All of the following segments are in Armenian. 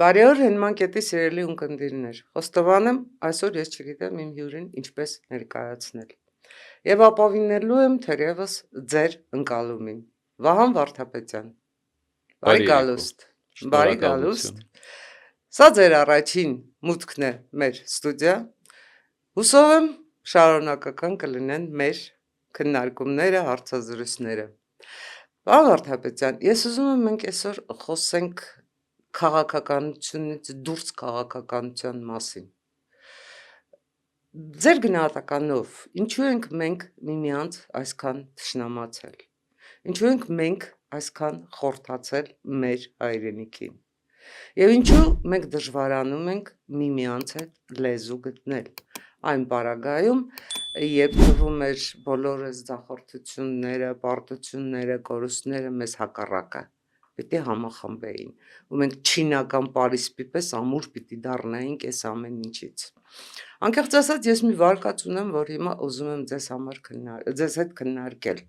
Բարի օր, հենման կետի սիրելի ունկնդիրներ, խոստովան եմ, այսօր ես չգիտեմ իմ հյուրին ինչպես ներկայացնել և ապավինելու եմ թերևս ձեր ընկալումին, Վահան Վարդապետյան, բարի գալուստ, բարի գալուստ, սա ձեր առաջին մուտքն է մեր ստուդիա, հուսով եմ շարունակական կլինեն մեր քննարկումները, հարցազրույցները, Վահան Վարդապետյան, ես ուզում եմ մենք այսօր խոսենք քաղաքականությունից դուրս քաղաքականության մասին։ Ձեր գնահատականով, ինչու ենք մենք միմյանց այսքան թշնամացել, ինչու ենք մենք այսքան խորթացել մեր հայրենիքին, և ինչու մենք դժվարանում ենք միմյանց հետ լեզու գտնել, այն պարագայում, երբ թվում էր բոլորս ձախորդությունները, պարտությունները, կորուստները մեզ հակառակը պիտի համախմբեին, ու մենք չինական պարիսպի պես ամուր պիտի դառնայինք այս ամեն ինչից։ Անկեղծ ասած, ես մի վարկած ունեմ, որ հիմա ուզում եմ ձեզ հետ քննարկել։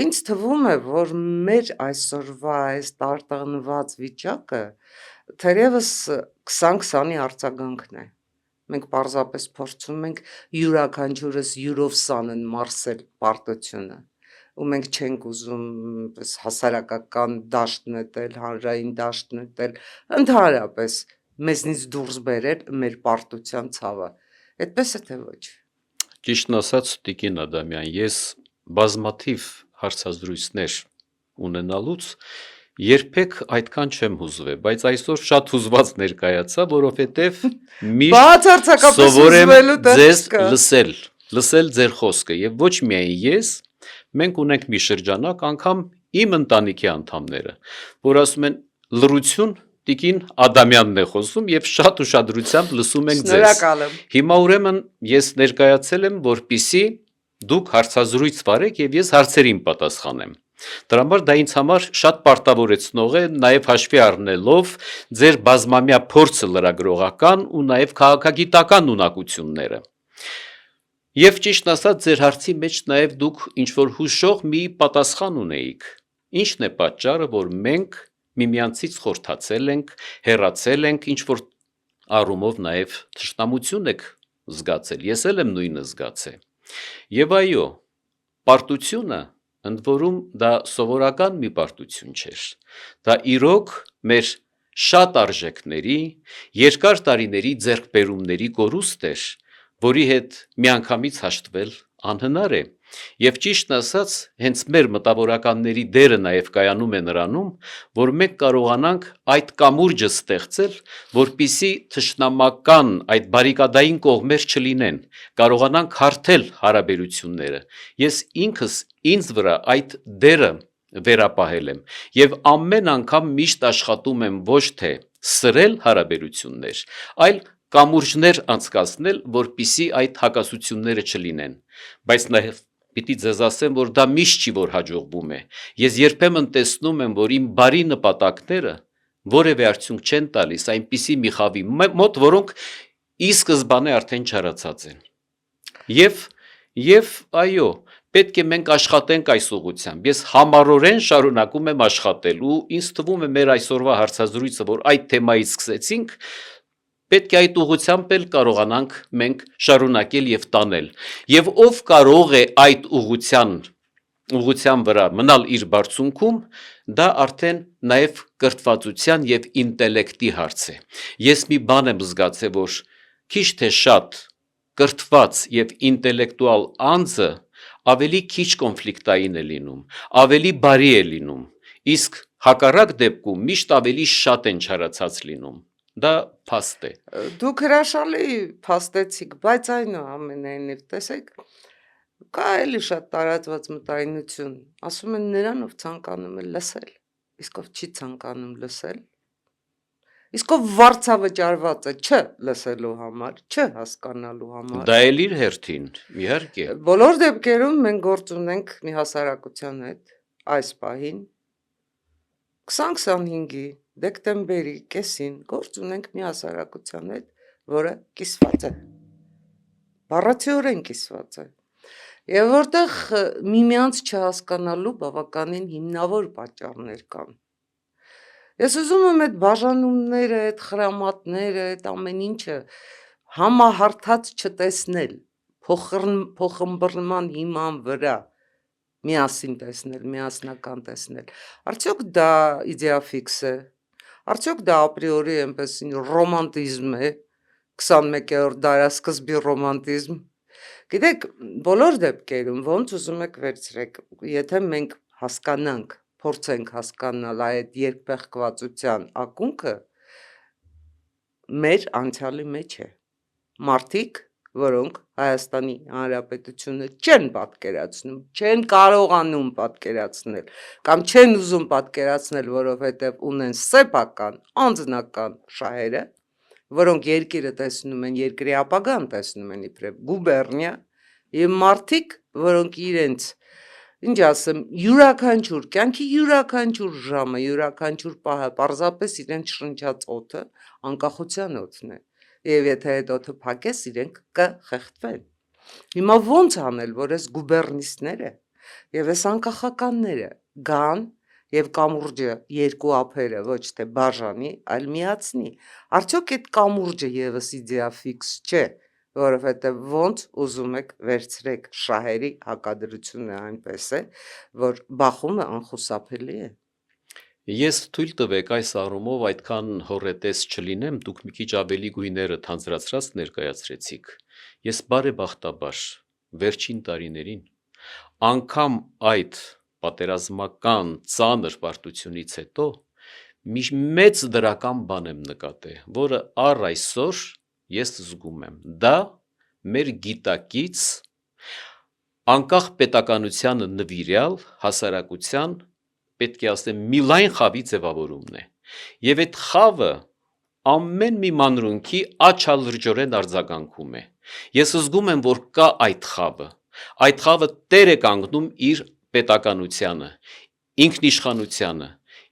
Ինձ թվում է, որ մեր այսօրվա այս տարտանված վիճակը թերևս 2020-ի արձագանքն է։ Մենք պարզապես փորձում ենք յուրաքանչյուրս յուրով սանն մարսել պարտությունը, ու մենք չենք ուզում հասարակական դաշտ նետել, հանրային դաշտ նետել, ընդհանրապես մեզնից դուրս բերել մեր պարտության ցավը, այդպես է թե ոչ։ Ճիշտն ասած, Տիկին Ադամյան, ես բազմաթիվ հարցազրույցներ ունենալուց երբեք այդքան չեմ հուզվել, բայց այսօր շատ հուզված ներկայացա, որովհետև միշտ սովոր եմ ձեզ լսել ձեր խոսքը, և ոչ միայն ես, մենք ունենք մի շրջանակ, անգամ իմ ընտանիքի անդամները, որ ասում են լռություն, Տիկին Ադամյանն է խոսում և շատ ուշադրությամբ լսում ենք ձեզ։ Շնորհակալ եմ։ Հիմա ուրեմն ես ներկայացել եմ, որպեսզի դուք հարցազրույց վարեք և ես հարցերին պատասխանեմ։ Դրա համար դա ինձ համար շատ պարտավորեցնող է, նաև հաշվի առնելով ձեր բազմամյա փորձը լրագրողական ու նաև քաղաքագիտական ունակությունները։ Եվ ճիշտն ասած, ձեր հարցի մեջ նաև դուք ինչ-որ հուշող մի պատասխան ունեիք։ Ի՞նչն է պատճառը, որ մենք միմյանցից խորթացել ենք, հեռացել ենք, ինչ-որ առումով նաև թշնամություն եք զգացել, ես էլ եմ նույնը զգացել։ Եվ այո, պարտությունը, ընդ որում դա սովորական մի պարտություն չէր, դա իրոք մեր շատ արժեքների, երկար տարիների ձեռքբերումների կորուստ էր, որի հետ միանգամից հաշտվել անհնար է, և ճիշտն ասած, հենց մեր մտավորականների դերը նաև կայանում է նրանում, որ մենք կարողանանք այդ կամուրջը ստեղծել, որպեսզի թշնամական այդ բարիկադային կողմեր չլինեն, կարողանանք հարթել հարաբերությունները։ Ես ինքս ինձ վրա այդ դերը վերապահել եմ և ամեն անգամ միշտ աշխատում եմ ոչ թե սրել հարաբերություններ, այլ կամուրջներ անցկացնել, որպեսզի այդ հակասությունները չլինեն, բայց նաև պիտի ձեզ ասեմ, որ դա միշտ չի, որ հաջողվում է։ Ես երբեմն տեսնում եմ, որ իմ բարի նպատակները որևէ արդյունք չեն տալիս այնպիսի մի խավի մոտ, որոնք ի սկզբանե արդեն չարացած են։ Եվ այո, պետք է մենք աշխատենք այս ուղղությամբ։ Ես համառորեն շարունակում եմ աշխատել ու ինձ թվում է մեր այսօրվա հարցազրույցը, որ այդ թեմայից սկսեցինք, պետք է այդ ուղղությամբ էլ կարողանանք մենք շարունակել և տանել։ Եվ ով կարող է այդ ուղղության վրա մնալ իր բարձունքում, դա արդեն նաև կրթվածության և ինտելեկտի հարց է։ Ես մի բան եմ զգացել, որ քիչ թե շատ կրթված և ինտելեկտուալ անձը ավելի քիչ կոնֆլիկտային է լինում, ավելի բարի է լինում, իսկ հակառակ դեպքում միշտ ավելի շատ են չարացած լինում։ Դա փաստ է։ Դուք հրաշալի փաստեցիք, բայց այնուամենայնիվ, տեսեք, կա էլի շատ տարածված մտայնություն, ասում են նրան, ով ցանկանում է լսել, իսկ ով չի ցանկանում լսել, իսկ ով վարձավճարված է չլսելու համար, չհասկանալու համար։ Դա էլ իր հերթին, իհարկե։ Բոլոր դեպքերում մենք գործ ունենք մի հասարակության հետ այս պահին 2025-ի դեկտեմբերի կեսին գործ ունենք մի հասարակության հետ, որը կիսված է, բառացիորեն կիսված է, և որտեղ միմյանց չհասկանալու բավականին հիմնավոր պատճառներ կան։ Ես ուզում եմ այդ բաժանումները, այդ խրամատները, այդ ամեն ինչը համահարթած չտեսնել, փոխըմբռնման հիման վրա միասին տեսնել, միասնական տեսնել։ Արդյոք դա իդեաֆիքս է։ Արդյոք դա ապրիորի այնպես ռոմանտիզմ է, 21-րդ դարասկզբի ռոմանտիզմ։ Գիտեք, բոլոր դեպքերում ոնց ուզում եք վերցրեք, եթե մենք հասկանանք, փորձենք հասկանալ այդ երկփեղկվածության ակունքը, մեր անցյալի մեջ է։ Մարդիկ, որոնք Հայաստանի Հանրապետությունը չեն պատկերացնում, չեն կարողանում պատկերացնել, կամ չեն ուզում պատկերացնել, որովհետև ունեն սեփական, անձնական շահերը, որոնք երկիրը տեսնում են, երկրի ապագան տեսնում են իբրև գուբերնիա, եւ մարդիկ, որոնք իրենց, ինչ ասեմ, յուրաքանչյուր կյանքի յուրաքանչյուր ժամը, յուրաքանչյուր պահը պարզապես իրենց շնչած օդը անկախության օդն է։ Եվ եթե այդ օդը փակես, իրենք կխեղդվեն։ Հիմա ոնց անել, որ այս գուբերնիստները եւ այս անկախականները գան եւ կամուրջը երկու ափերը ոչ թե բաժանի, այլ միացնի։ Արդյոք այդ կամուրջը եւս իդեաֆիքս չէ, որովհետեւ ոնց ուզում եք վերցրեք շահերի հակադրությունը այնպես է, որ բախումը անխուսափելի է։ Ես թույլ տվեք այս առումով այդքան հորետես չլինեմ, դուք մի քիչ ավելի գույները թանձրացրած ներկայացրեցիք։ Ես բարեբախտաբար վերջին տարիներին անգամ այդ պատերազմական ծանր պարտությունից հետո մի մեծ դրական բան եմ նկատել, որը առ այսօր ես զգում եմ։ Դա մեր գիտակից անկախ պետականությանը նվիրյալ հասարակության պետք է ասեմ մի լայն խավի ձևավորումն է։ Եվ այդ խավը ամեն մի մանրունքի աչալրջորեն արձագանքում է։ Ես զգում եմ, որ կա այդ խավը տեր է կանգնում իր պետականությանը, ինքնիշխանությանը,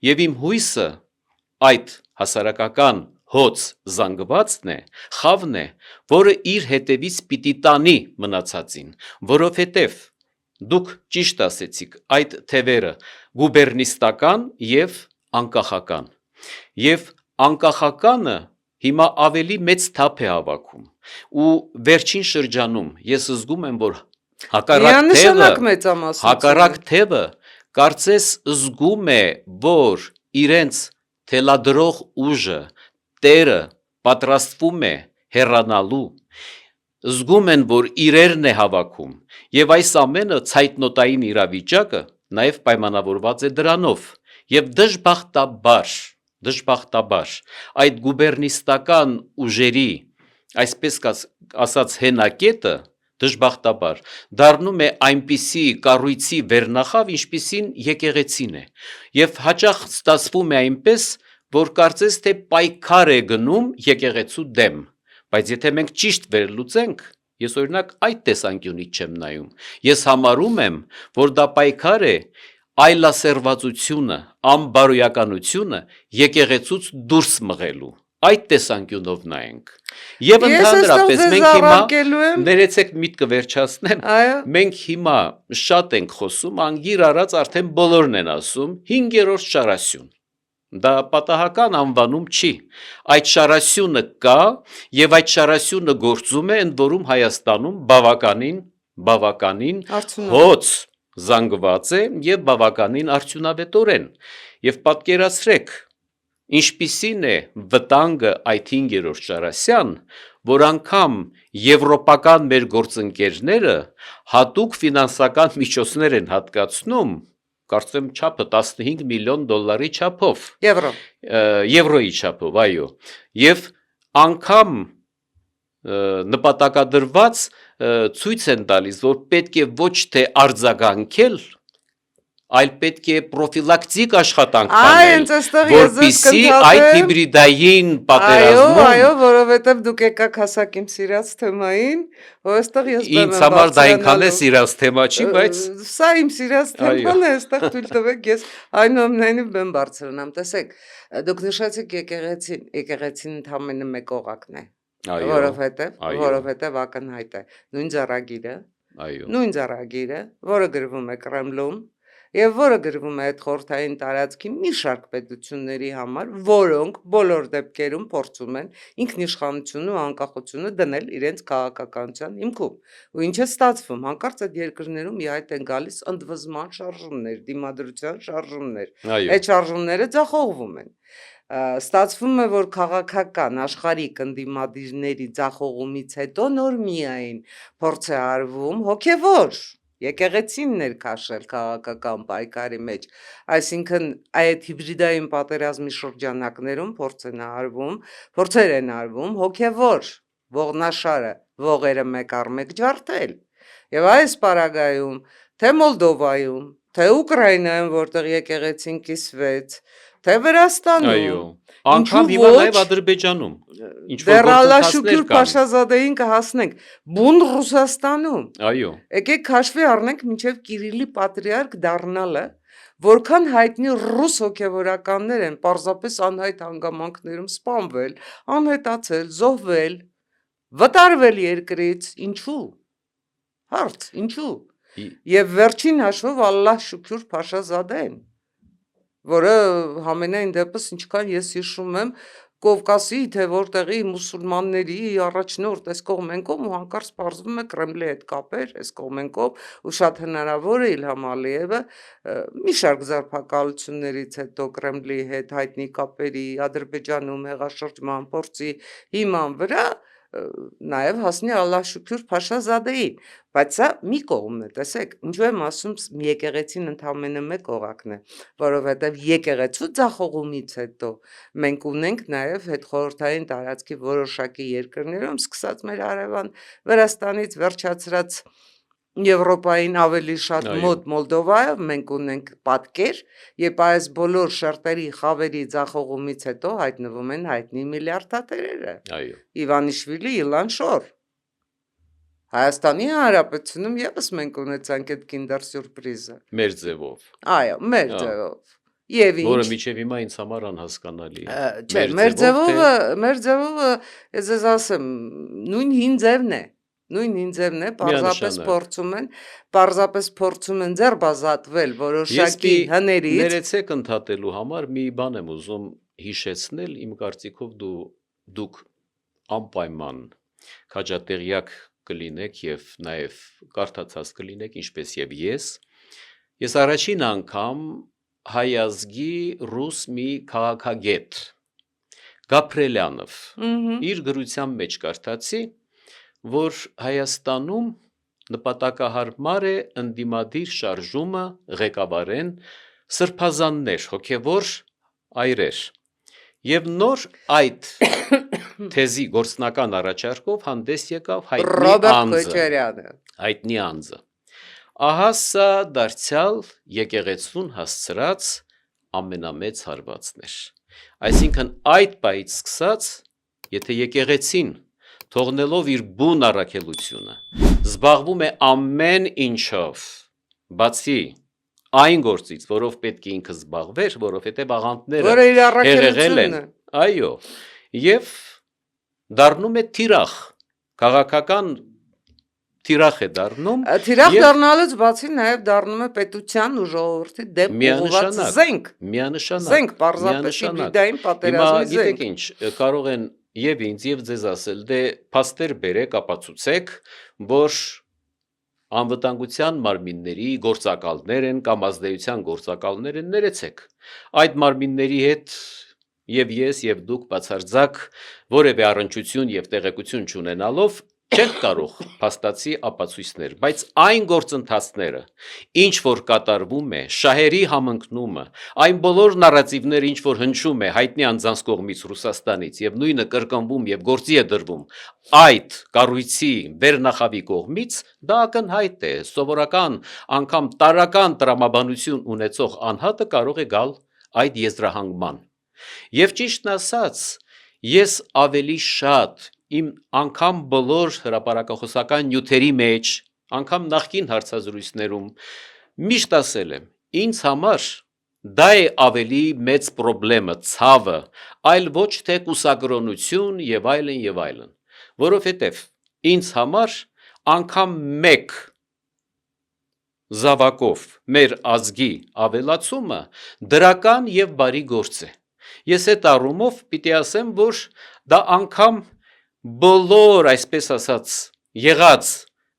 եւ իմ հույսը այդ հասարակական հոծ զանգվածն է, խավն է, որը իր հետևից պիտի տանի մնացածին, որովհետև դուք ճիշտ ասեցիք, այդ թևերը գուբերնիստական եւ անկախական։ Եվ անկախականը հիմա ավելի մեծ թափ է հավաքում։ Ու վերջին շրջանում ես զգում եմ, որ Միանշանակ մեծամասնություն հակառակ թևը կարծես զգում է, որ իրենց թելադրող ուժը տերը պատրաստվում է հեռանալու, զգում են, որ իրերն է հավաքում, եւ այս ամենը ցայտնոտային իրավիճակը նաեւ պայմանավորված է դրանով, եւ դժբախտաբար այդ գուբերնիստական ուժերի, այսպես ասած հենակետը դժբախտաբար դառնում է այնպիսի կառույցի վերնախավ, ինչպիսին եկեղեցին է, եւ հաճախ ստացվում է այնպես, որ կարծես թե պայքար է գնում եկեղեցու դեմ, բայց եթե մենք ճիշտ վերլուծենք, ես օրինակ այդ տեսանկյունից չեմ նայում, ես համարում եմ, որ դա պայքար է այլասերվածությունը, անբարոյականությունը եկեղեցուց դուրս մղելու, այդ տեսանկյունով նայենք։ Եվ ընդհանրապես մենք հիմա, ներեցեք միտքը վերջացնեմ, մենք հիմա շատ ենք խոսում, անգիր առած արդեն բոլորն են ասում 5-րդ շարասյուն։ Դա պատահական անվանում չի, այդ շարասյունը կա եւ այդ շարասյունը գործում է, ընդ որում Հայաստանում բավականին հոծ զանգված է եւ բավականին արդյունավետորեն։ Եվ պատկերացրեք, ինչպիսին է վտանգը այդ 5-րդ շարասյան, որ անգամ եվրոպական մեր գործընկերները հատուկ ֆինանսական միջոցներ են հատկացնում, կարծեմ չափը 15 միլիոն դոլարի չափով, եվրոյի չափով, այո, եւ անգամ նպատակադրված ցույց են տալիս, որ պետք է ոչ թե արձագանքել, այլ պետք է պրոֆիլակտիկ աշխատանք անել, որպեսզի այդ հիբրիդային պատերազմում, այո, որովհետև դուք եկաք հասակ իմ սիրած թեմային, որ այստեղ ես բեմ եմ ինձ համար դա այնքան է սիրած թեմա չի, բայց սա իմ սիրած թեման է, այստեղ թույլ տվեք ես այնուամենայնիվ բեմ բարձրանամ, տեսեք, դուք նշեցիք եկեղեցին ընդամենը մեկ օղակն է, որովհետև ակնհայտ է, նույն ձեռագիրը, որը գրվում է Կրեմլում, եւ որը գրվում է այդ խորհրդային տարածքի մի շարք պետությունների համար, որոնք բոլոր դեպքերում փորձում են ինքնիշխանությունը ու անկախությունը դնել իրենց քաղաքականության հիմքում։ Ու ինչ է ստացվում, հանկարծ այդ երկրներում ի հայտ են գալիս ընդվզման շարժումներ, դիմադրության շարժումներ։ Այո։ Այդ շարժումները ձախողվում են։ Ստացվում է, որ քաղաքական աշխարհիկ ընդդիմադիրների ձախողումից հետո նոր միայն փորձ է արվում հոգևոր եկեղեցին ներքաշել քաղաքական պայքարի մեջ, այսինքն այդ հիբրիդային պատերազմի շրջանակներում փորձեր են արվում հոգևոր ողնաշարը, ողերը մեկ առ մեկ ջարդել։ Եվ այս պարագայում, թե Մոլդովայում, թե Ուկրաինայում, որտեղ եկեղեցին կիսվեց, թե Վրաստանում, Այո, անգամ հիմա նաև Ադրբեջանում, ինչ որ դեռ Ալլա գործընթացներ շուքուր կան։ Փաշազադեին կհասնենք, բուն Ռուսաստանում, Այո, եկեք հաշվի առնենք մինչև Կիրիլի պատրիարք դառնալը, որքան հայտնի ռուս հոգևորականներ են պարզապես անհայտ հանգամանքներում սպանվել, անհետացել, զոհվել, վտարվել երկրից, ինչու՞։ Հարց, ինչու՞։ Եվ վերջին հաշվով Ալլահ շուքուր Փաշազադեն, որը համենայն դեպս ինչքան ես հիշում եմ, Կովկասի թե որտեղի մուսուլմանների առաջնորդ այս կողմենկով ու հանկարծ պարզվում է Կրեմլի հետ կապեր այս կողմենկով ու շատ հնարավոր է Իլհամ Ալիևը մի շարք ձերբակալություններից հետո Կրեմլի հետ հայտնի կապերի Ադրբեջանում հեղաշրջման փորձի հիման վրա նաև հասնի Ալլահ շուքուր Փաշազադեին, բայց սա մի կողմն է, տեսեք, ինչու եմ ասում եկեղեցին ընդամենը մեկ օղակն է, որովհետև եկեղեցու ձախողումից հետո մենք ունենք նաև հետխորհրդային տարածքի որոշակի երկրներում, սկսած մեր հարևան Վրաստանից վերջացրած Եվրոպային ավելի շատ Այո։ մոտ Մոլդովայով մենք ունենք պատկեր, երբ այս բոլոր շերտերի խավերի ձախողումից հետո հայտնվում են հայտնի միլիարդատերերը։ այո։ Իվանիշվիլի, Իլան Շոր։ Հայաստանի Հանրապետությունում եւս մենք ունեցանք այդ Kinder սյուրպրիզը։ Մեր ձևով, Այո, մեր Ա. ձևով։ Եվ որը ինչ։ միջև հիմա ինձ համար անհասկանալի է։ Չէ, մեր ձևովը, ես ձեզ ասեմ, նույն հին ձևն է։ Նույն հին ձևն է, պարզապես փորձում են ձերբազատվել որոշակի հներից։ Ներեցեք ընդհատելու համար մի բան եմ ուզում հիշեցնել, իմ կարծիքով դուք անպայման քաջատեղյակ կլինեք եւ նաեւ կարդացած կլինեք, ինչպես եւ ես։ Ես առաջին անգամ հայ ազգի ռուս մի քաղաքագետ Գաբրելյանով իր գրության մեջ կարդացի, որ Հայաստանում նպատակահարմար է ընդդիմադիր շարժումը ղեկավարեն սրբազաններ, հոգևոր այրեր։ Եվ նոր այդ թեզի գործնական առաջարկով հանդես եկավ հայտնի անձը։ Ահա սա դարձյալ եկեղեցուն հասցրած ամենամեծ հարվածն էր։ Այսինքն այդ պահից սկսած, եթե եկեղեցին թողնելով իր բուն առաքելությունը, զբաղվում է ամեն ինչով, բացի այն գործից, որով պետք է ինքը զբաղվեր, որովհետև աղանդները որը իր հեղեղել առաքելությունն են, է։ այո, եւ դառնում է թիրախ, քաղաքական թիրախ է դառնում, Թիրախ եւ դառնալուց բացի նաև դառնում է պետության ու ժողովրդի դեմ ուղղված զենք։ միանշանակ, Զենք, պարզապես միանշանակ։ հիբրիդային Հիմա պատերազմի գիտեք զենք։ ինչ, կարող են եւ ինձ եւ ձեզ ասել, դե փաստեր բերեք, ապացուցեք, որ անվտանգության մարմինների գործակալներ են կամ ազդեցության գործակալներ են, ներեցեք։ Այդ մարմինների հետ եւ ես եւ դուք բացարձակ որևէ առնչություն եւ տեղեկություն չունենալով չենք կարող փաստացի ապացույցներ, բայց այն գործընթացները, ինչ որ կատարվում է, շահերի համընկնումը, այն բոլոր նարատիվները, ինչ որ հնչում է հայտնի անձանց կողմից Ռուսաստանից եւ նույնը կրկնվում եւ գործի է դրվում այդ կառույցի վերնախավի կողմից, դա ակնհայտ է, սովորական, անգամ տարական տրամաբանություն ունեցող անհատը կարող է գալ այդ եզրահանգման։ Եվ ճիշտն ասած, ես ավելի շատ իմ անգամ բոլոր հրապարակախոսական նյութերի մեջ, անգամ նախկին հարցազրույցներում միշտ ասել եմ, ինձ համար դա է ավելի մեծ պրոբլեմը, ցավը, այլ ոչ թե կուսակրոնություն եւ այլն, որովհետեւ ինձ համար անգամ մեկ զավակով մեր ազգի ավելացումը դրական եւ բարի գործ է։ Ես այդ առումով պիտի ասեմ, որ դա անգամ բոլոր, այսպես ասած, եղած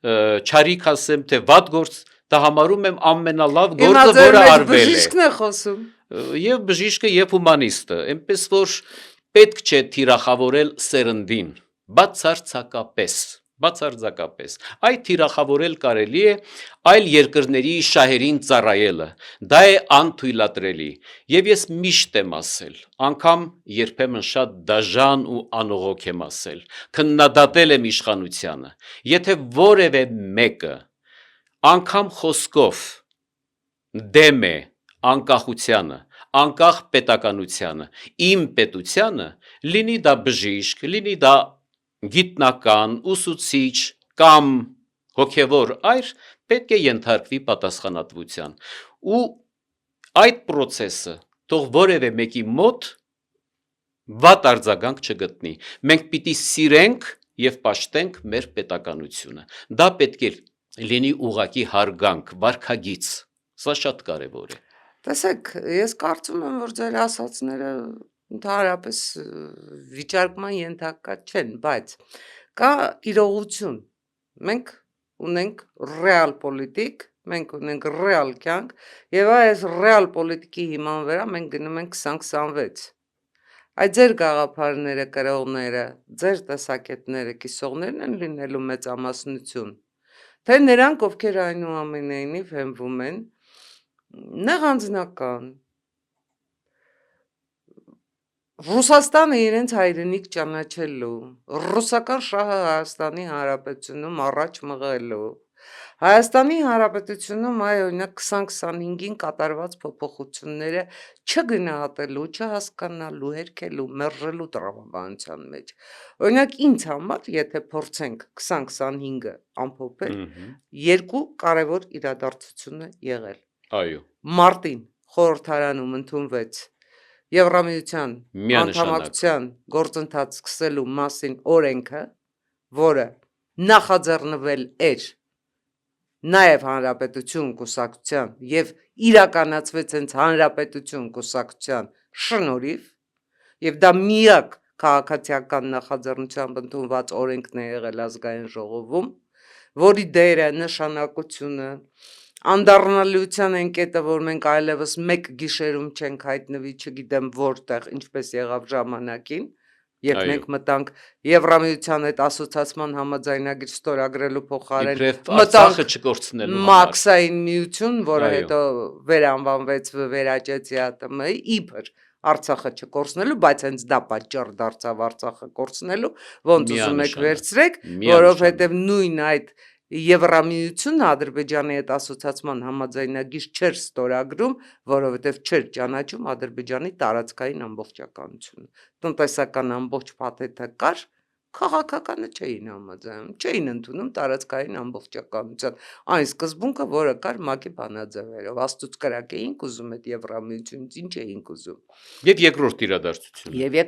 չարիք ասեմ, թե վատ գործ, դա համարում եմ ամենալավ Հիմա գործը, ձեր որը մեջ արվել է։ բժիշկն է խոսում։ Եվ բժիշկը եւ հումանիստը, այնպես որ պետք չէ թիրախավորել սերնդին, բացարձակապես։ Այդ թիրախավորել կարելի է այլ երկրների շահերին ծառայելը, դա է անթույլատրելի։ Եվ ես միշտ եմ ասել, անգամ երբեմն շատ դաժան ու անողոք եմ ասել, քննադատել եմ իշխանությանը, եթե որևէ մեկը անգամ խոսքով դեմ է անկախությանը, անկախ պետականությանը, իմ պետությանը, լինի դա բժիշկ, լինի դա գիտնական, ուսուցիչ կամ հոգևոր այր, պետք է ենթարկվի պատասխանատվության։ Ու այդ process-ը թող որևէ մեկի մոտ վատ արձագանք չգտնի։ Մենք պիտի սիրենք եւ պաշտենք մեր պետականությունը։ Դա պետք է լինի ուղղակի հարգանք, վարքագիծ։ Սա շատ կարևոր է։ Տեսեք, ես կարծում եմ, որ ձեր ասածները ընդհանրապես վիճարկման ենթակա չեն, բայց կա իրողություն։ Մենք ունենք ռեալ պոլիտիկ, մենք ունենք ռեալ կյանք, եւ այս ռեալ պոլիտիկի հիման վրա մենք գնում ենք 2026։ Այդ ձեր գաղափարները, կրողները, ձեր տեսակետները, կիսողներն են լինելու մեծամասնություն, թե նրանք, ովքեր այնուամենայնիվ հենվում են նեղանձնական, Ռուսաստանը իրենց հայրենիք ճանաչելու, ռուսական շահը Հայաստանի Հանրապետությունում առաջ մղելու, Հայաստանի Հանրապետությունում օրինակ 2025-ին կատարված փոփոխությունները չգնահատելու, չհասկանալու, հերքելու, մերժելու տրամաբանության մեջ։ Օրինակ ինձ համար, եթե փորձենք 2025-ը ամփոփել, երկու կարևոր իրադարձություն է եղել։ Այո։ Մարտին խորհրդարանում ընդունվեց Եվրամիության անդամակցության գործընթաց սկսելու մասին օրենքը, որը նախաձեռնվել էր նաև Հանրապետություն կուսակցության եւ իրականացվեց հենց Հանրապետություն կուսակցության շնորհիվ, եւ դա միակ քաղաքացիական նախաձեռնությամբ ընդունված օրենքն է եղել ազգային ժողովում, որի դերը, նշանակությունը, անդառնալիության են կետը, որ մենք այլևս մեկ գիշերում չենք հայտնվի, չգիտեմ որտեղ, ինչպես եղավ ժամանակին, երբ մենք մտանք Եվրամիության այդ ասոցիացիան համաձայնագիր ստորագրելու փոխարեն Արցախը չկորցնելու համար Մաքսային միություն, որը հետո վերանվանվեց վերաճեց ԵԱՏՄ-ի, իբր Արցախը չկորցնելու, բայց հենց դա պատճառ դարձավ Արցախը կորցնելու, ոնց ուզում եք վերցրեք, որովհետև նույն այդ Եվրամիությունը Ադրբեջանի հետ ասոցիացիան համաձայնագիր չէր ստորագրում, որովհետև չէր ճանաչում Ադրբեջանի տարածքային ամբողջականությունը։ Տնտեսական ամբողջ փաթեթը կար, քաղաքականը չէին համաձայնում, չէին ընդունում տարածքային ամբողջականության այն սկզբունքը, որը կար ՄԱԿ-ի բանաձևերով, աստուծ կրակ էինք ուզում այդ Եվրամիությունից, ինչ էինք ուզում։ Եվ երկրորդ իրադարձությունը։ Եվ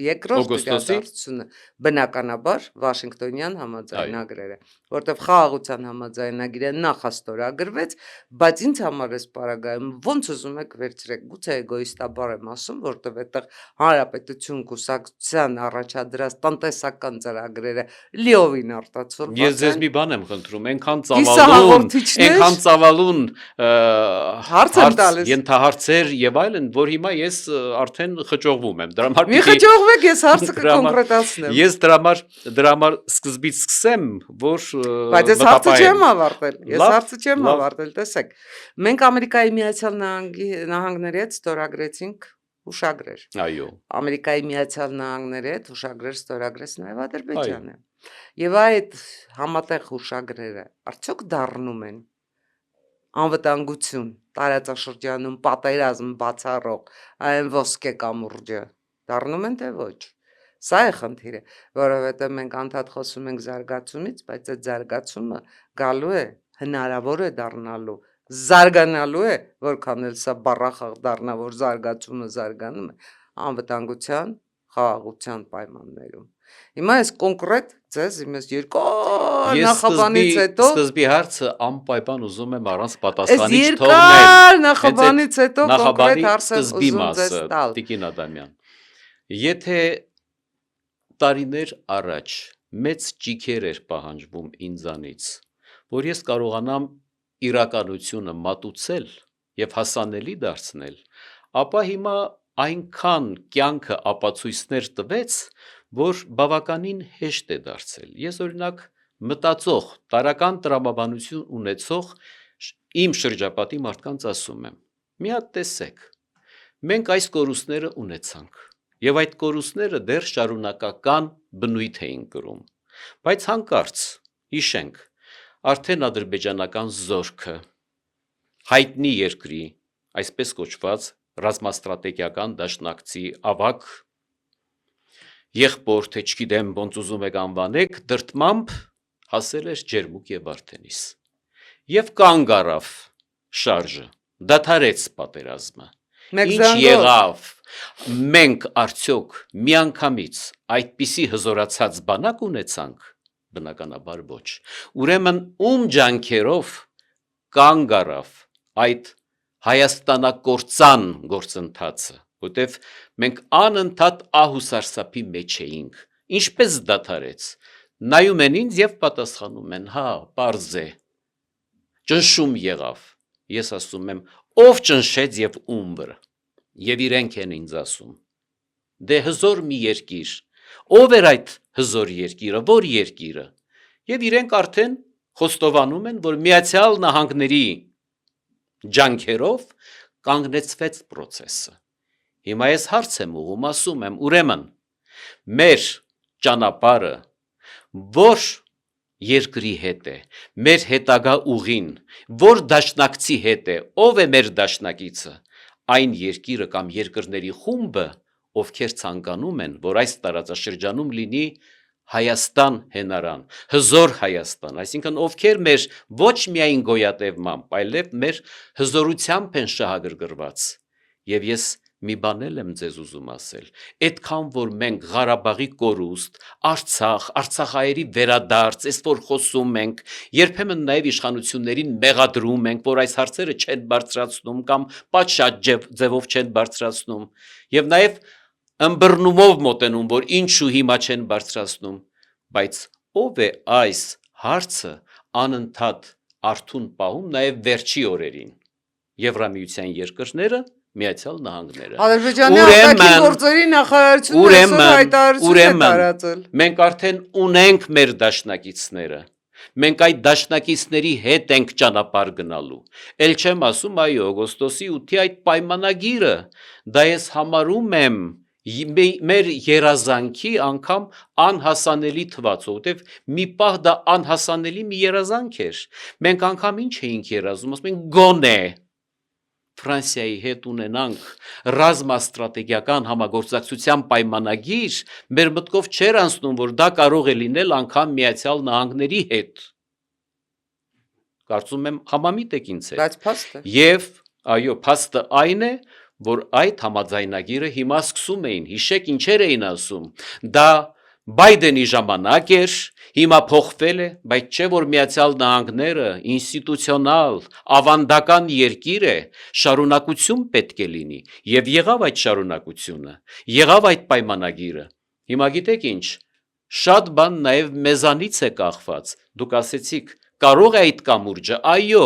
երկրորդ իրադարձությունը բնականաբար Վաշինգտոնյան համաձայնագրերը, որտեղ խաղաղության համաձայնագիրը նախաստորագրվեց, բայց ինձ համար էս պարագայում ոնց ուզում եք վերցրեք, գուցե էգոիստաբար եմ ասում, որտեղ այդտեղ Հանրապետություն կուսակցության առաջադրած տնտեսական ծրագրերը լիովին արտացոլված են։ Ես ձեզ մի բան եմ խնդրում, այնքան ծավալուն ենթահարցեր եւ այլն, որ հիմա ես արդեն խճողվում եմ։ Դրա համար մի խճողվեք, ես հարցը կկոնկրետացնեմ։ Ես դրա համար սկզբից սկսեմ, որ բայց ես հարցը չեմ ավարտել։ Ես հարցը չեմ ավարտել, տեսեք։ Մենք Ամերիկայի Միացյալ Նահանգների հետ ստորագրեցինք հուշագրեր։ Այո։ Ամերիկայի Միացյալ Նահանգների հետ հուշագրեր ստորագրեց նաև Ադրբեջանը։ Եվ այդ համատեղ հուշագրերը արդյոք դառնում են անվտանգություն տարածաշրջանում պատերազմ բացառող այն ոսկե կամուրջը դառնում են թե ոչ։ Սա է խնդիրը, որովհետև մենք անդադ խոսում ենք զարգացումից, բայց այդ զարգացումը գալու է, հնարավոր է դառնալու, զարգանալու է, որքան էլ սա բառախաղ դառնա, որ զարգացումը զարգանում է անվտանգության, խաղաղության պայմաններում։ Հիմա այս կոնկրետ ձեզ իմ այս երկու Ես նախաբանից հետո սկզբի հարցը անպայման ուզում եմ առանց այս պատասխանի երկար չթողնել։ նախաբանից հետո կոնկրետ Նախաբանի հարց եմ սկզբի ուզում ձեզ մասը, տալ։ Տիկին Ադամյան։ Եթե տարիներ առաջ մեծ ճիգեր էր պահանջվում ինձանից, որ ես կարողանամ իրականությունը մատուցել եւ հասանելի դարձնել, ապա հիմա այնքան կյանքը ապացույցներ տվեց, որ բավականին հեշտ է դարձել։ Ես օրինակ մտածող, տարական տրամաբանություն ունեցող իմ շրջապատի մարդկանց ասում եմ. մի հատ տեսեք, մենք այս կորուստները ունեցանք, եւ այդ կորուստները դեռ շարունակական բնույթ էին կրում, բայց հանկարծ հիշենք, արդեն ադրբեջանական զորքը հայտնի երկրի, այսպես կոչված ռազմաստրատեգիական դաշնակցի ավագ եղբոր, թե չգիտեմ ոնց ուզում եք անվանեք, դրդմամբ հասել էր Ջերմուկ եւ Վարդենիս եւ կանգ առավ շարժը, դադարեց պատերազմը։ Մեկ Ինչ զանգով։ եղավ, մենք արդյոք միանգամից այդպիսի հզորացած բանակ ունեցանք, բնականաբար ոչ։ Ուրեմն ում ջանքերով կանգ առավ այդ հայաստանակործան գործընթացը, որտեվ մենք անընդհատ ահուսարսափի մեջ էինք, ինչպես դադարեց, նայում են ինձ եւ պատասխանում են, հա, պարզ է, ճնշում եղավ, ես ասում եմ, ով ճնշեց եւ ում վրա, եւ իրենք են ինձ ասում, դե հզոր մի երկիր, ով էր այդ հզոր երկիրը, որ երկիրը, եւ իրենք արդեն խոստովանում են, որ Միացյալ Նահանգների ջանքերով կանգնեցվեց process-ը։ Հիմա ես հարց եմ ուղում, ասում եմ, ուրեմն մեր ճանապարհը որ երկրի հետ է, մեր հետագա ուղին, որ դաշնակցի հետ է, ով է մեր դաշնակիցը, այն երկիրը կամ երկրների խումբը, ովքեր ցանկանում են, որ այս տարածաշրջանում լինի Հայաստան հենարան, հզոր Հայաստան, այսինքն ովքեր մեր ոչ միայն գոյատևմամբ, այլև մեր հզորությամբ են շահագրգռված։ Եվ ես մի բան եմ ձեզ ուզում ասել, այդքան որ մենք Ղարաբաղի կորուստ, Արցախ, Արցախայերի վերադարձ, այս որ խոսում ենք, երբեմն նաև իշխանություններին մեղադրում ենք, որ այս հարցերը չեն բարձրացնում կամ պատշաճ ձևով չեն բարձրացնում, եւ նաև ըմբռնումով մոտենում, որ ինչու հիմա չեն բարձրացնում, բայց ով է այս հարցը անընդհատ արթուն պահում նաև վերջի օրերին, Եվրամիության երկրները, Միացյալ Նահանգները։ Ադրբեջանի արտաքին գործերի նախարարությունը այսօր հայտարարություն է տարածել։ Մենք արդեն ունենք մեր դաշնակիցները։ Մենք այդ դաշնակիցների հետ ենք ճանապարհ գնալու։ Էլ չեմ ասում, այո, օգոստոսի 8-ի այդ պայմանագիրը, դա ես համարում եմ մեր երազանքի անգամ անհասանելի թվացող, որտեվ մի պահ դա անհասանելի մի երազանք էր։ Մենք անգամ ինչ էինք երազում, ասում ենք գոնե Ֆրանսիայի հետ ունենանք ռազմաստրատեգիական համագործակցության պայմանագիր, մեր մտքով չէր անցնում, որ դա կարող է լինել անգամ Միացյալ Նահանգների հետ։ Կարծում եմ համամիտ եք ինձ հետ։ Բայց փաստը։ Եվ այո, փաստը այն է, որ այդ համաձայնագիրը հիմա սկսում էին, հիշեք ինչեր էին ասում, դա Բայդենի ժամանակ էր, հիմա փոխվել է, բայց չէ որ Միացյալ Նահանգները ինստիտուցիոնալ, ավանդական երկիր է, շարունակություն պետք է լինի, եւ եղավ այդ շարունակությունը, եղավ այդ պայմանագիրը։ Հիմա գիտեք ինչ, շատ բան նաեւ մեզանից է կախված, դուք ասեցիք, կարող է այդ կամուրջը, այո,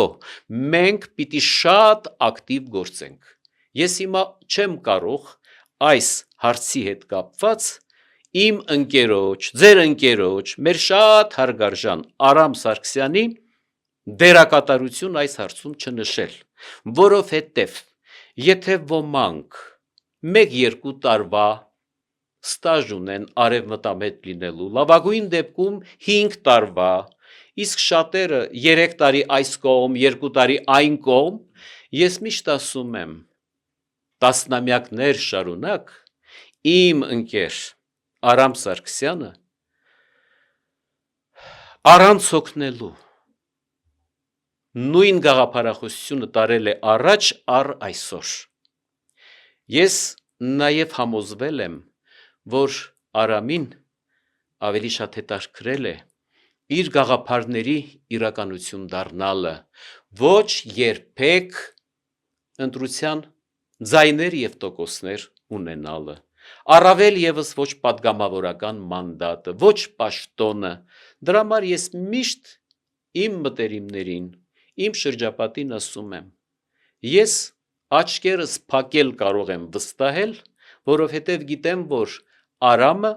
մենք պիտի շատ ակտիվ գործենք։ Ես հիմա չեմ կարող այս հարցի հետ կապված իմ ընկերոջ, ձեր ընկերոջ, մեր շատ հարգարժան Արամ Սարգսյանի դերակատարություն այս հարցում չնշել, որովհետև եթե ոմանք 1-2 տարվա ստաժ ունեն արևմտամետ լինելու, լավագույն դեպքում 5 տարվա, իսկ շատերը 3 տարի այս կողմ, 2 տարի այն կողմ, ես միշտ ասում եմ, տասնամյակներ շարունակ իմ ընկեր Արամ Սարգսյանը առանց հոգնելու նույն գաղափարախոսությունը տարել է առաջ առ այսօր։ Ես նաև համոզվել եմ, որ Արամին ավելի շատ հետաքրքրել է իր գաղափարների իրականություն դառնալը, ոչ երբեք ընտրության ձայներ եւ տոկոսներ ունենալը, առավել եւս ոչ падգամավորական մանդատը, ոչ պաշտոնը, դրա համար ես միշտ իմ մտերիմներին, իմ շրջապատին ասում եմ, ես աչքերս փակել կարող եմ վստահել, որովհետև գիտեմ, որ Արամը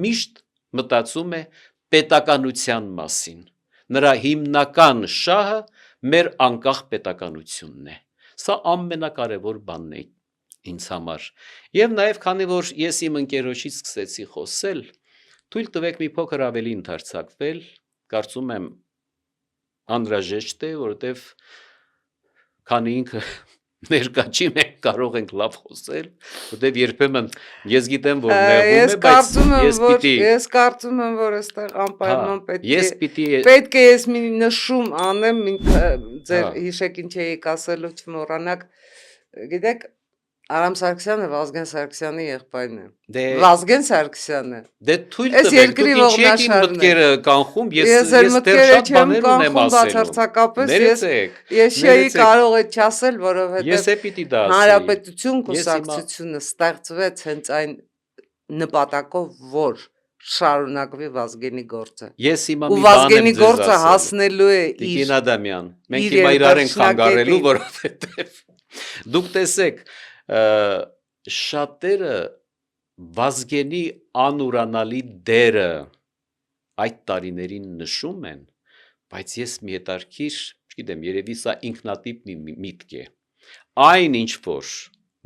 միշտ մտածում է պետականության մասին, նրա հիմնական շահը մեր անկախ պետականությունն է, սա ամենակարևոր բանն է ինձ համար, եւ նաեւ քանի որ ես իմ ընկերոջից սկսեցի խոսել, թույլ տվեք մի փոքր ավելի ընդարձակվել, կարծում եմ անհրաժեշտ է, որովհետև քանի ինքը ներկա չի, մենք կարող ենք լավ խոսել, որովհետև երբեմն ես գիտեմ, որ նեղվում է, բայց ես կարծում եմ, որ այստեղ անպայման ես պիտի պետք է ես մի նշում անեմ, ձեր հիշեք ինչ եք ասելու չմոռանաք, գիտեք, Արամ Սարգսյանը Վազգեն Սարգսյանի եղբայրն է։ Վազգեն Սարգսյանը։ Դե թույլ տվեք, դուք ինչի եք իմ մտքերը կանխում, ես դեռ շատ բաներ ունեմ ասելու։ Ես չէի կարող այդ չասել, որովհետև ես է պիտի դա ասեի։ Հանրապետություն կուսակցությունը ստեղծվեց հենց այն նպատակով, որ շարունակվի Վազգենի գործը։ Ես հիմա մի Ու բան եմ Վազգենի ձեզ գործը ասելու։ հասնելու է Տիկին Ադամյան, մենք իր հիմա իրար ենք խանգարելու, վերջնակետին։ որովհետև դուք տեսեք, շատերը Վազգենի անուրանալի դերը այդ տարիներին նշում են, բայց ես մի հետարքիր, չգիտեմ, երևի սա ինքնատիպ մի միտք է։ Այն ինչ որ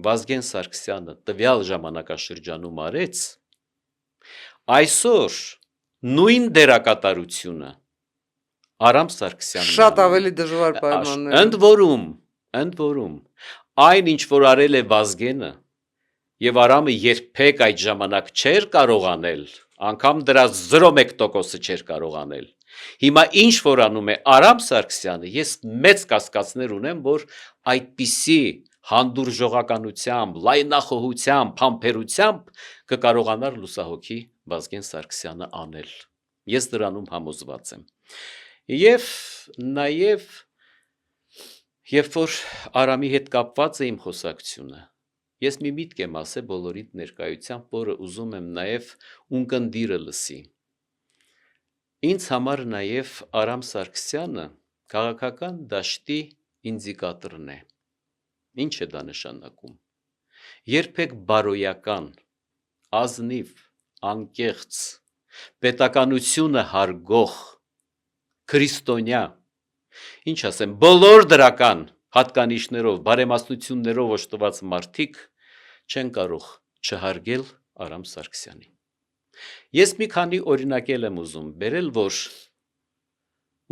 Վազգեն Սարգսյանը տվյալ ժամանակաշրջանում արեց, այսօր նույն դերակատարությունը Արամ Սարգսյանն շատ ավելի դժվար պայմաններում։ Ընդ որում, այն ինչ որ արել է Վազգենը եւ Արամը երբեք այդ ժամանակ չէր կարող անել, անգամ դրա 0.1%-ը չէր կարող անել։ Հիմա ինչ որ անում է Արամ Սարգսյանը, ես մեծ կասկածներ ունեմ, որ այդպիսի հանդուրժողականությամբ, լայնախոհությամբ, փամփերությամբ կկարողանար լուսահոգի Վազգեն Սարգսյանը անել։ Ես դրանում համոզված եմ։ Եվ նաև երբ որ Արամի հետ կապված է իմ խոսակցությունը, ես մի միտք եմ ասել բոլորիդ ներկայությամբ, որը ուզում եմ նաև ունկնդիրը լսի։ Ինձ համար նաև Արամ Սարգսյանը քաղաքական դաշտի ինդիկատորն է։ Ինչ է դա նշանակում։ Երբեք բարոյական, ազնիվ, անկեղծ, պետականությունը հարգող, քրիստոնյա, ինչ ասեմ, բոլոր դրական հատկանիշներով, բարեմաստություններով օժտված մարդիկ չեն կարող չհարգել Արամ Սարգսյանին։ Ես մի քանի օրինակել եմ ուզում բերել, որ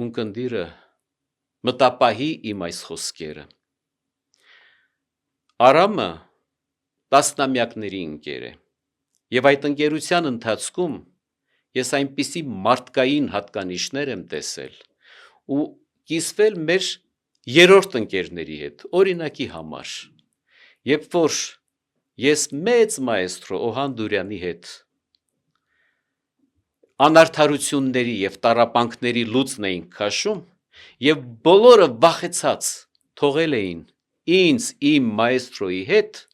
ունկնդիրը մտապահի իմ այս խոսքերը։ Արամը տասնամյակների ընկեր է, եւ այդ ընկերության ընթացքում ես այնպիսի մարդկային հատկանիշներ եմ տեսել ու կիսվել մեր երրորդ ընկերների հետ, օրինակի համար, երբ որ ես մեծ մայստրո Օհան Դուրյանի հետ անարդարությունների եւ տառապանքների լուծն էինք քաշում եւ բոլորը վախեցած թողել էին ինձ իմ մայստրոյի հետ,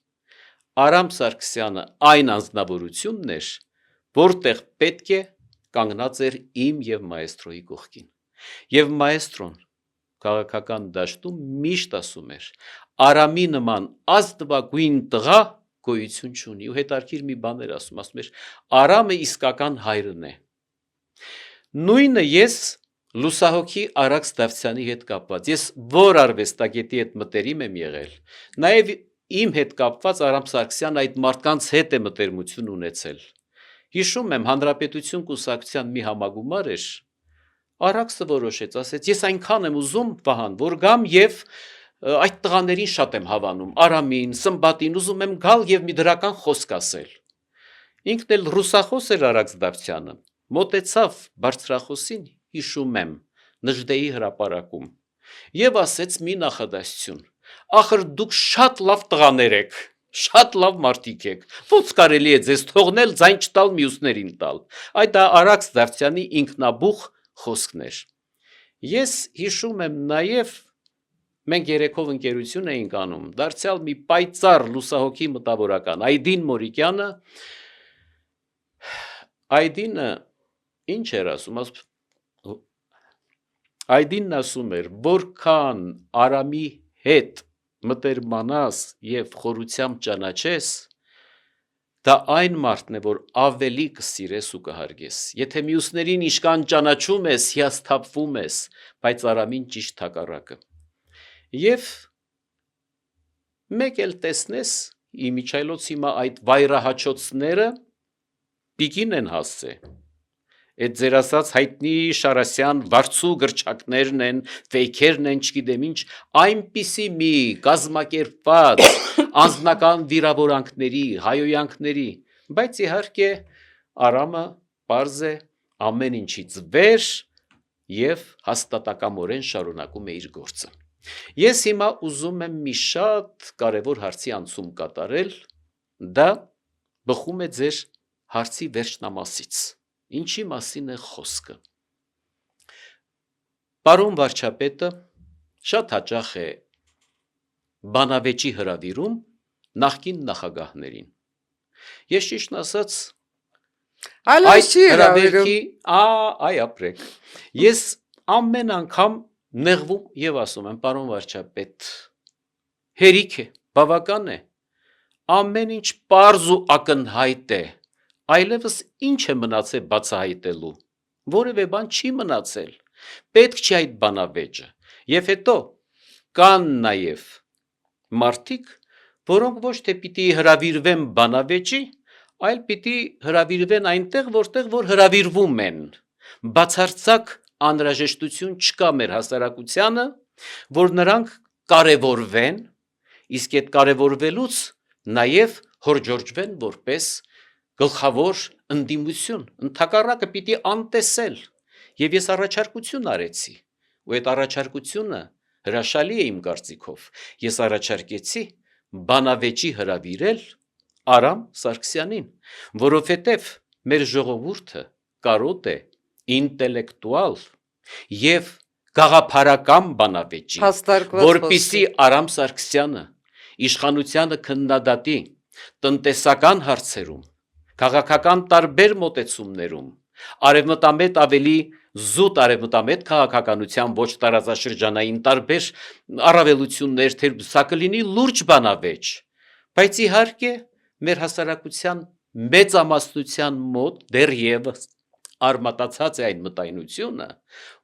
Արամ Սարգսյանը այն անձնավորությունն էր, որտեղ պետք է կանգնած էր իմ եւ մայստրոյի կողքին։ Եվ մայստրոն քաղաքական դաշտում միշտ ասում էր. Արամի նման ազնվագույն տղա գոյություն չունի, ու հետարքիր մի բան էր ասում էր. Արամը իսկական հայրն է։ Նույնը ես լուսահոգի Արաքս Դավթյանի հետ կապված, ես որ արվեստագետի հետ մտերիմ եմ եղել, նաև իմ հետ կապված Արամ Սարգսյանը այդ մարդկանց հետ է մտերմություն ունեցել։ Հիշում եմ, Հանրապետություն կուսակցության մի համագումար էր, Արաքսը որոշեց, ասեց, ես այնքան եմ ուզում, Վահան, որ գամ եւ այդ տղաներին շատ եմ հավանում, Արամին, Սմբատին, ուզում եմ գալ եւ մի դրական խոսք ասել։ Ինքն էլ ռուսախոս էր Արաքս Դավթյանը, մոտեցավ բարձրախոսին, հիշում եմ, Նժդեի հրապարակում եւ ասեց մի նախադասություն. ախր դուք շատ լավ տղաներ եք, Շատ լավ մարդիկ եք։ Ոնց կարելի է ձեզ թողնել ձայն չտալ մյուսներին տալ։ Այդ դա Արաքս Դավթյանի ինքնաբուխ խոսքն էր։ Ես հիշում եմ նաև մենք երեքով ընկերություն էինք անում, դարձյալ մի պայծառ լուսահոգի մտավորական Այդին Մորիկյանը, Այդինը ինչ էր ասում, Այդինն ասում էր, որքան Արամի հետ մտերմանաս եւ խորությամբ ճանաչես, դա այն մարդն է, որ ավելի կսիրես ու կհարգես։ Եթե մյուսներին իշքան ճանաչում ես, հիասթափվում ես, բայց Արամին ճիշտ հակառակը։ Եվ մեկ էլ տեսնես, իմիջայլոց հիմա այդ վայրահաչոցները պիկին են հասցե։ Այդ ձեր ասած հայտնի Շարասյան վարձու գրչակներն են, ֆեյքերն են, չգիտեմ ինչ, այնպիսի մի կազմակերպված անձնական վիրավորանքների, հայոյանքների, բայց իհարկե Արամը պարզ է ամեն ինչից վեր եւ հաստատակամորեն շարունակում է իր գործը։ Ես հիմա ուզում եմ մի շատ կարևոր հարցի անցում կատարել, դա բխում է ձեր հարցի վերջնամասից։ Ինչի մասին է խոսքը։ Պարոն վարչապետը շատ հաճախ է բանավեճի հրավիրում նախկին նախագահներին։ Ես ճիշտն ասած Այլևս չի հրավիրում։ այ ապրեք։ Ես ամեն անգամ նեղվում եւ ասում եմ, պարոն վարչապետ, հերիք է, բավական է։ Ամեն ինչ պարզ ու ակնհայտ է։ Այլևս ինչ է մնացել բացահայտելու։ Որևէ բան չի մնացել։ Պետք չի այդ բանավեճը։ Եվ հետո կան նաև մարդիկ, որոնք ոչ թե պիտի հրավիրվեն բանավեճի, այլ պիտի հրավիրվեն այնտեղ, որտեղ որ հրավիրվում են։ Բացարձակ անհրաժեշտություն չկա մեր հասարակությանը, որ նրանք կարևորվեն, իսկ այդ կարևորվելուց նաև հորջորջվեն որպես գլխավոր ընդդիմություն, ընդհակառակը պիտի անտեսել։ Եվ ես առաջարկություն արեցի, ու այդ առաջարկությունը հրաշալի է իմ կարծիքով։ Ես առաջարկեցի բանավեճի հրավիրել Արամ Սարգսյանին, որովհետև մեր ժողովուրդը կարոտ է, ինտելեկտուալ եւ գաղափարական բանավեճի, որպիսի Արամ Սարգսյանը իշխանությանը քննադատի տնտեսական հարցերում, քաղաքական տարբեր մոտեցումներում, արևմտամետ ավելի զուտ արևմտամետ քաղաքականության ոչ տարածաշրջանային տարբեր առավելություններ, սա կլինի լուրջ բանավեճ, բայց իհարկե մեր հասարակության մեծամասնության մոտ դեռևս արմատացած է այն մտայնությունը,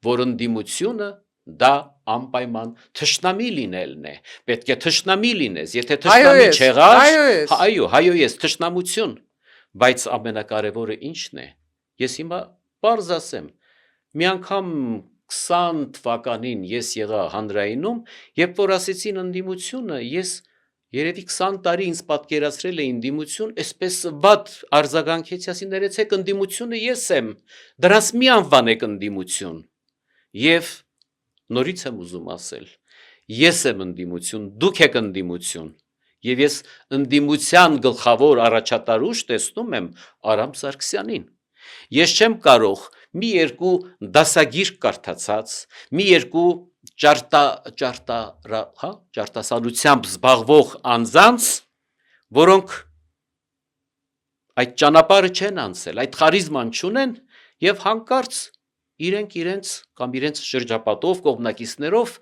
որ ընդդիմությունը դա անպայման թշնամի լինելն է, պետք է թշնամի լինես, եթե թշնամի չեղար, հայո ես թշնամություն, բայց ամենակարևորը ինչն է, ես հիմա պարզ ասեմ, մի անգամ 20 թվականին ես եղա հանրայինում, երբ որ ասեցին ընդդիմությունը, ես երևի 20 տարի ինձ պատկերացրել էի ընդդիմություն, այսպես վատ արձագանքեցի, ասի ներեցեք ընդդիմությունը ես եմ, դրանց մի անվանեք ընդդիմություն, եւ նորից եմ ուզում ասել, ես եմ ընդդիմություն, դուք եք ընդդիմություն, եւ ես ընդդիմության գլխավոր առաջատարուշ տեսնում եմ Արամ Սարգսյանին։ Ես չեմ կարող մի երկու դասագիր կարդացած, մի երկու ճարտասանությամբ զբաղվող անձանց, որոնք այդ ճանապարհը չեն անցել, այդ խարիզման չունեն եւ հանկարծ իրենք իրենց կամ իրենց շրջապատով կողմնակիցներով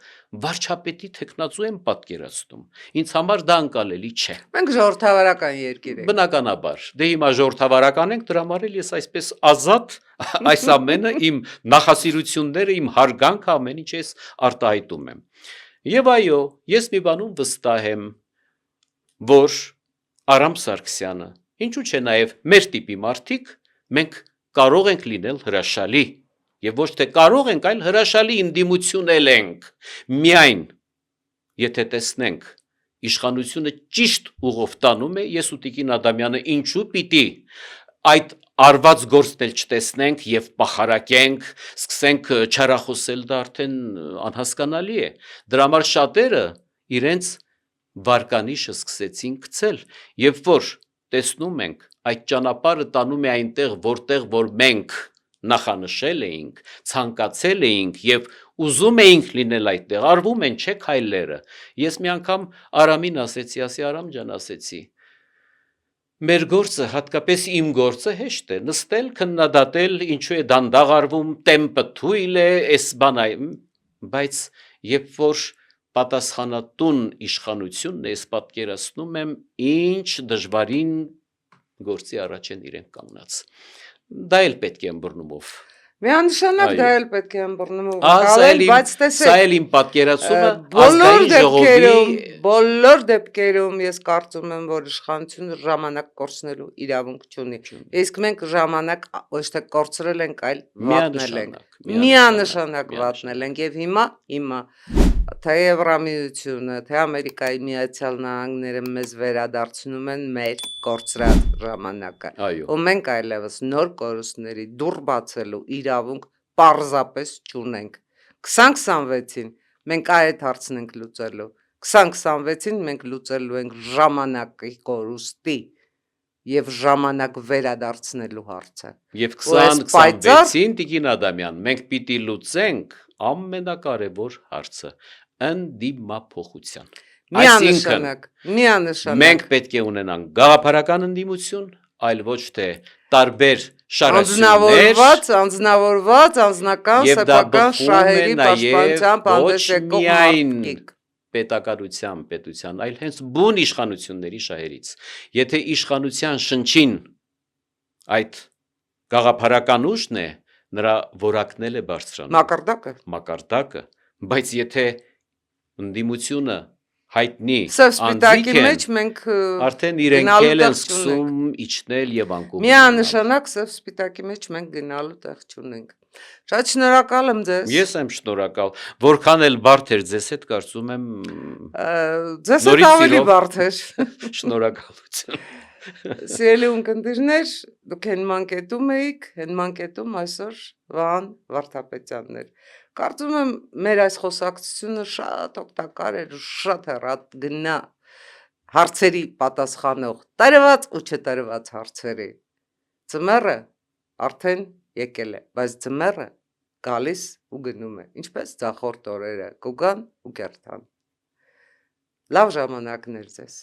վարչապետի թեկնածու են պատկերացնում։ Ինձ համար դա անկալելի չէ։ Մենք ժողովրդավարական երկիր ենք։ Բնականաբար, դե հիմա ժողովրդավարական ենք, դրա համար էլ ես այսպես ազատ այս ամենը իմ նախասիրությունները, իմ հարգանքը ամեն ինչ ես արտահայտում եմ։ Եվ այո, ես մի բանում վստահ եմ, որ Արամ Սարգսյանը, ինչու՞ չէ նաև մեր տիպի մարդիկ, մենք կարող ենք լինել հրաշալի եւ ոչ թե կարող ենք, այլ հրաշալի ընդդիմություն ենք, միայն եթե տեսնենք իշխանությունը ճիշտ ուղով տանում է, ես ու Տիկին Ադամյանը ինչու պիտի այդ արված գործն էլ չտեսնենք եւ պախարակենք, սկսենք չարախոսել, դա արդեն անհասկանալի է։ Դրա համար շատերը իրենց վարկանիշը սկսեցին գցել, երբ որ տեսնում ենք այդ ճանապարհը տանում է այնտեղ, որտեղ որ մենք նախանշել էինք, ցանկացել էինք եւ ուզում էինք լինել այդտեղ, արվում են չէ քայլերը։ Ես մի անգամ Արամին ասեցի, Արամ ջան, ասեցի, մեր գործը, հատկապես իմ գործը հեշտ է, նստել, քննադատել, ինչու է դանդաղ արվում, տեմպը թույլ է, էս բան այ, բայց երբ որ պատասխանատուն իշխանությունն է, ես պատկերացնում եմ, ինչ դժվարին գործի առաջ են իրենք կանգնած։ Դա էլ պետք է ըմբռնումով։ Միանշանակ Այո։ դա էլ պետք է ըմբռնումով Սա գալ, էլ բայց սա տեսեք, էլ իմ պատկերացումը բոլոր ազգային ժողովի բոլոր դեպքերում ես կարծում եմ, որ իշխանությունը ժամանակ կորցնելու իրավունք չունի։ Իսկ մենք ժամանակ ոչ թե կորցրել ենք, այլ վատնել ենք։ Միանշանակ վատնել ենք եւ հիմա թե Եվրամիությունը, թե Ամերիկայի Միացյալ Նահանգները մեզ վերադարձնում են մեր կորցրած ժամանակը։ Այո։ Ու մենք այլևս նոր կորուստների դուռ բացելու իրավունք պարզապես չունենք։ 2026-ին մենք այդ հարցն ենք լուծելու։ 2026-ին մենք լուծելու ենք ժամանակի կորուստի եւ ժամանակ վերադարձնելու հարցը։ Եվ Ու այս պայծառ 2026-ին Տիկին Ադամյան, մենք պիտի լուծենք ամենակարևոր հարցը՝ ընդդիմափոխության։ Այսինքն միանշանակ մենք պետք է ունենանք գաղափարական ընդդիմություն, այլ ոչ թե տարբեր շարասյուններ, անձնավորված, անձնական, եւ դա սեփական բխում է շահերի նաեւ պաշտպանությամբ ոչ հանդես եկող միայն մարդիկ։ պետության, այլ հենց բուն իշխանությունների շահերից։ Եթե իշխանության շնչին այդ գաղափարական ուժն է, նրա որակն էլ է բարձրանում, մակարդակը, բայց եթե ընդդիմությունը հայտնի Սև սպիտակի անձիկ մեջ են, մենք արդեն իրենք գնալու էլ են տեղ սկսում իջնել եւ անկում։ միանշանակ սև սպիտակի մեջ մենք գնալու տեղ չունենք։ Շատ շնորհակալ եմ ձեզ։ Ես եմ շնորհակալ, որքան էլ բարդ էր ձեզ հետ, կարծում եմ Ձեզ հետ նորից ավելի սիրով բարդ էր։ շնորհակալություն։ Սիրելի ունկնդիրներ, դուք հենման կետում էիք, հենման կետում այսօր Վահան Վարդապետյանն էր։ Կարծում եմ մեր այս խոսակցությունը շատ օգտակար էր, շատ հեռատ գնա հարցերի պատասխանող, տրված ու չտրված հարցերի։ Ձմեռը արդեն եկել է, բայց ձմեռը գալիս ու գնում է, ինչպես ձախորդ օրերը կուգան ու կերթան։ Լավ ժամանակներ ձեզ։